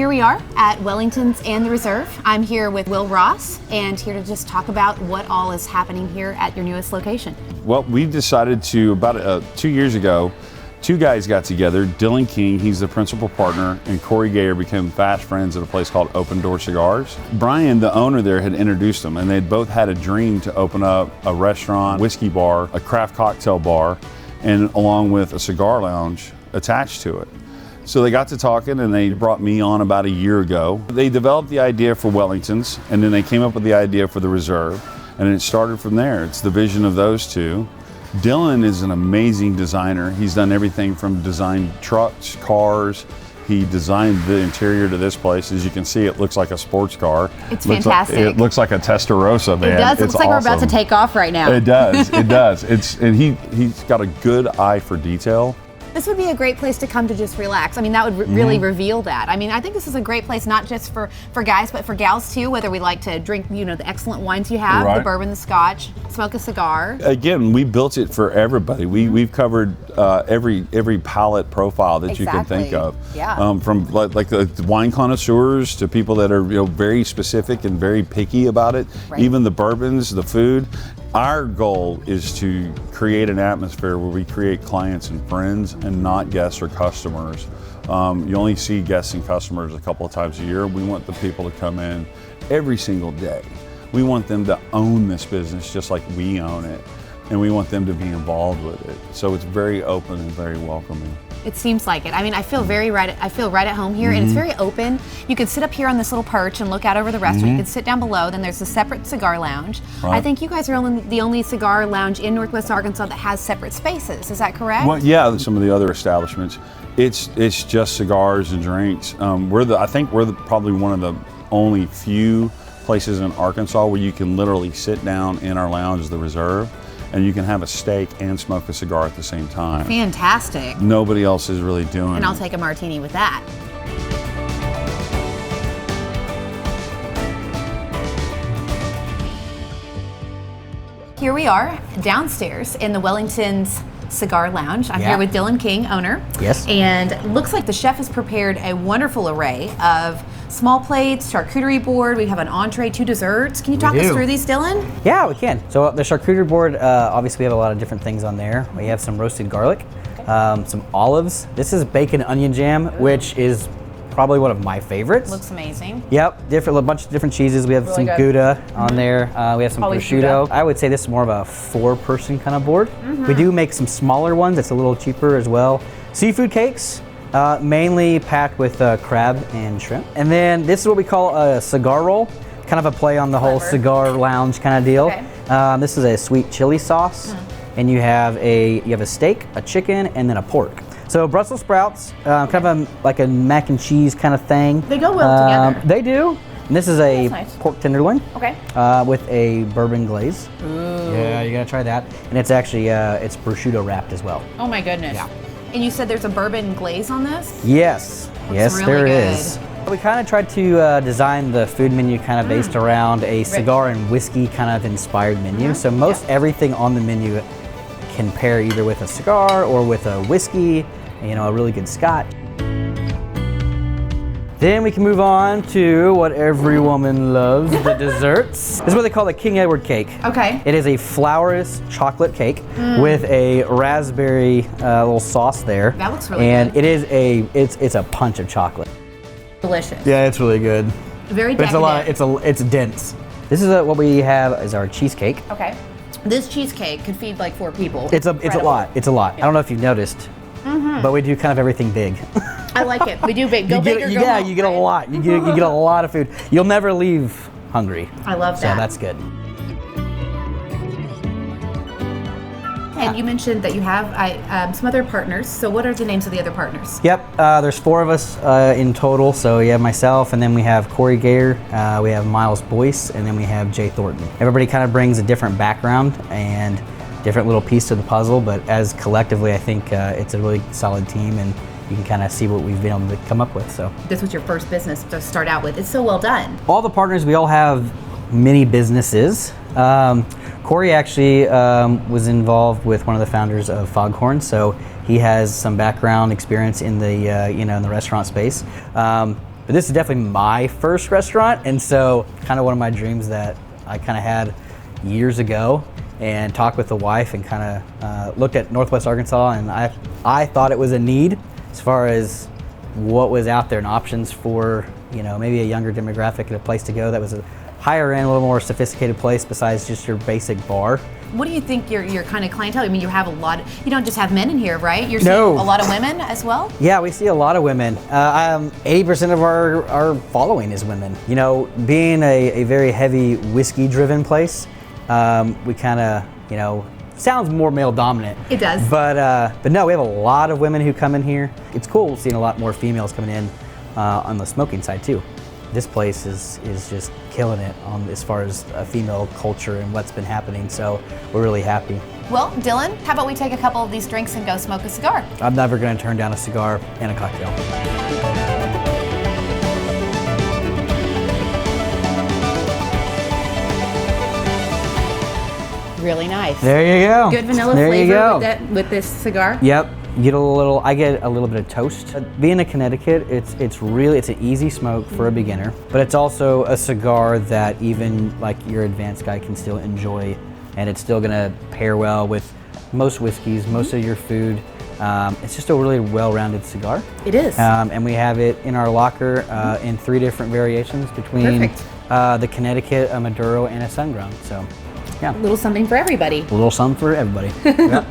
here we are at Wellington's and the Reserve. I'm here with Will Ross and here to just talk about what all is happening here at your newest location. Well, we decided to, about 2 years ago, two guys got together. Dylan King, he's the principal partner, and Corey Gayer became fast friends at a place called Open Door Cigars. Brian, the owner there, had introduced them, and they'd both had a dream to open up a restaurant, whiskey bar, a craft cocktail bar, and along with a cigar lounge attached to it. So they got to talking and they brought me on about a year ago. They developed the idea for Wellington's and then they came up with the idea for the Reserve, and it started from there. It's the vision of those two. Dylan is an amazing designer. He's done everything from design trucks, cars. He designed the interior to this place. As you can see, it looks like a sports car. It's fantastic. It looks like a Testarossa, man. It does. It looks like awesome. We're about to take off right now. It does. It does. And he's got a good eye for detail. This would be a great place to come to just relax. I mean, that would really reveal that. I mean, I think this is a great place, not just for guys, but for gals too, whether we like to drink, you know, the excellent wines you have, the bourbon, the scotch, smoke a cigar. Again, we built it for everybody. We've covered every palate profile that you can think of. Yeah. From like the wine connoisseurs to people that are, you know, very specific and very picky about it. Right. Even the bourbons, the food. Our goal is to create an atmosphere where we create clients and friends and not guests or customers. You only see guests and customers a couple of times a year. We want the people to come in every single day. We want them to own this business just like we own it, and we want them to be involved with it. So it's very open and very welcoming. It seems like it. I mean, I feel right at home here, and it's very open. You can sit up here on this little perch and look out over the restaurant. You can sit down below. Then there's a separate cigar lounge. Right. I think you guys are the only cigar lounge in Northwest Arkansas that has separate spaces. Is that correct? Well, yeah. Some of the other establishments, it's just cigars and drinks. I think we're probably one of the only few places in Arkansas where you can literally sit down in our lounge, the Reserve, and you can have a steak and smoke a cigar at the same time. Fantastic. Nobody else is really doing it. And I'll take a martini with that. Here we are downstairs in the Wellington's Cigar Lounge. I'm here with Dylan King, owner. Yes. And it looks like the chef has prepared a wonderful array of small plates, charcuterie board. We have an entree, 2 desserts. Can you talk us through these, Dylan? Yeah, we can. So the charcuterie board, obviously we have a lot of different things on there. We have some roasted garlic, some olives. This is bacon onion jam, which is probably one of my favorites. Looks amazing. Yep, a bunch of different cheeses. We have some Gouda on there. We have some prosciutto. I would say this is more of a 4-person kind of board. We do make some smaller ones. It's a little cheaper as well. Seafood cakes, mainly packed with crab and shrimp. And then this is what we call a cigar roll, kind of a play on the whole cigar lounge kind of deal. Okay. This is a sweet chili sauce, and you have a steak, a chicken, and then a pork. So Brussels sprouts, kind of like a mac and cheese kind of thing. They go well together. They do. And this is a pork tenderloin. Okay. With a bourbon glaze. Ooh. Yeah, you gotta try that. And it's actually it's prosciutto wrapped as well. Oh my goodness. Yeah. And you said there's a bourbon glaze on this? Yes. Yes, really there good. is. We kind of tried to design the food menu kind of based around a cigar and whiskey kind of inspired menu. So most everything on the menu can pair either with a cigar or with a whiskey, you know, a really good scotch. Then we can move on to what every woman loves, the desserts. This is what they call the King Edward cake. Okay. It is a flourless chocolate cake with a raspberry little sauce there. That looks really good. And good. it is it's a punch of chocolate. Delicious. Yeah, it's really good. Very But decadent. it's dense. This is what we have is our cheesecake. Okay. This cheesecake could feed like 4 people. It's a lot. It's a lot. I don't know if you've noticed, but we do kind of everything big. I like it. We do big. Go big or go home, you get a lot. You get a lot of food. You'll never leave hungry. I love that. So that's good. And you mentioned that you have some other partners. So what are the names of the other partners? Yep, there's 4 of us in total. So you have myself, and then we have Corey Gayer, we have Miles Boyce, and then we have Jay Thornton. Everybody kind of brings a different background and different little piece to the puzzle, but as collectively, I think it's a really solid team, and you can kind of see what we've been able to come up with. So this was your first business to start out with. It's so well done. All the partners, we all have mini businesses. Corey actually was involved with one of the founders of Foghorn, so he has some background experience in the in the restaurant space. But But this is definitely my first restaurant, and so kind of one of my dreams that I kind of had years ago, and talked with the wife and kind of looked at Northwest Arkansas, and I thought it was a need as far as what was out there and options for, you know, maybe a younger demographic and a place to go that was a higher end, a little more sophisticated place besides just your basic bar. What do you think your kind of clientele? I mean, you have a lot. You don't just have men in here, right? You're seeing a lot of women as well. Yeah, we see a lot of women. 80% of our following is women. You know, being a very heavy whiskey-driven place, we kind of, you know, sounds more male dominant. It does. But no, we have a lot of women who come in here. It's cool seeing a lot more females coming in on the smoking side too. This place is just killing it as far as a female culture and what's been happening, so we're really happy. Well, Dylan, how about we take a couple of these drinks and go smoke a cigar? I'm never going to turn down a cigar and a cocktail. Really nice. There you go. Good vanilla there flavor you go. with this cigar. Yep. I get a little bit of toast. Being a Connecticut, it's an easy smoke for a beginner, but it's also a cigar that even like your advanced guy can still enjoy, and it's still gonna pair well with most whiskeys, most of your food. It's just a really well-rounded cigar. It is. And we have it in our locker in 3 different variations between the Connecticut, a Maduro, and a Sun Grown. So, yeah. A little something for everybody. A little something for everybody. Yep.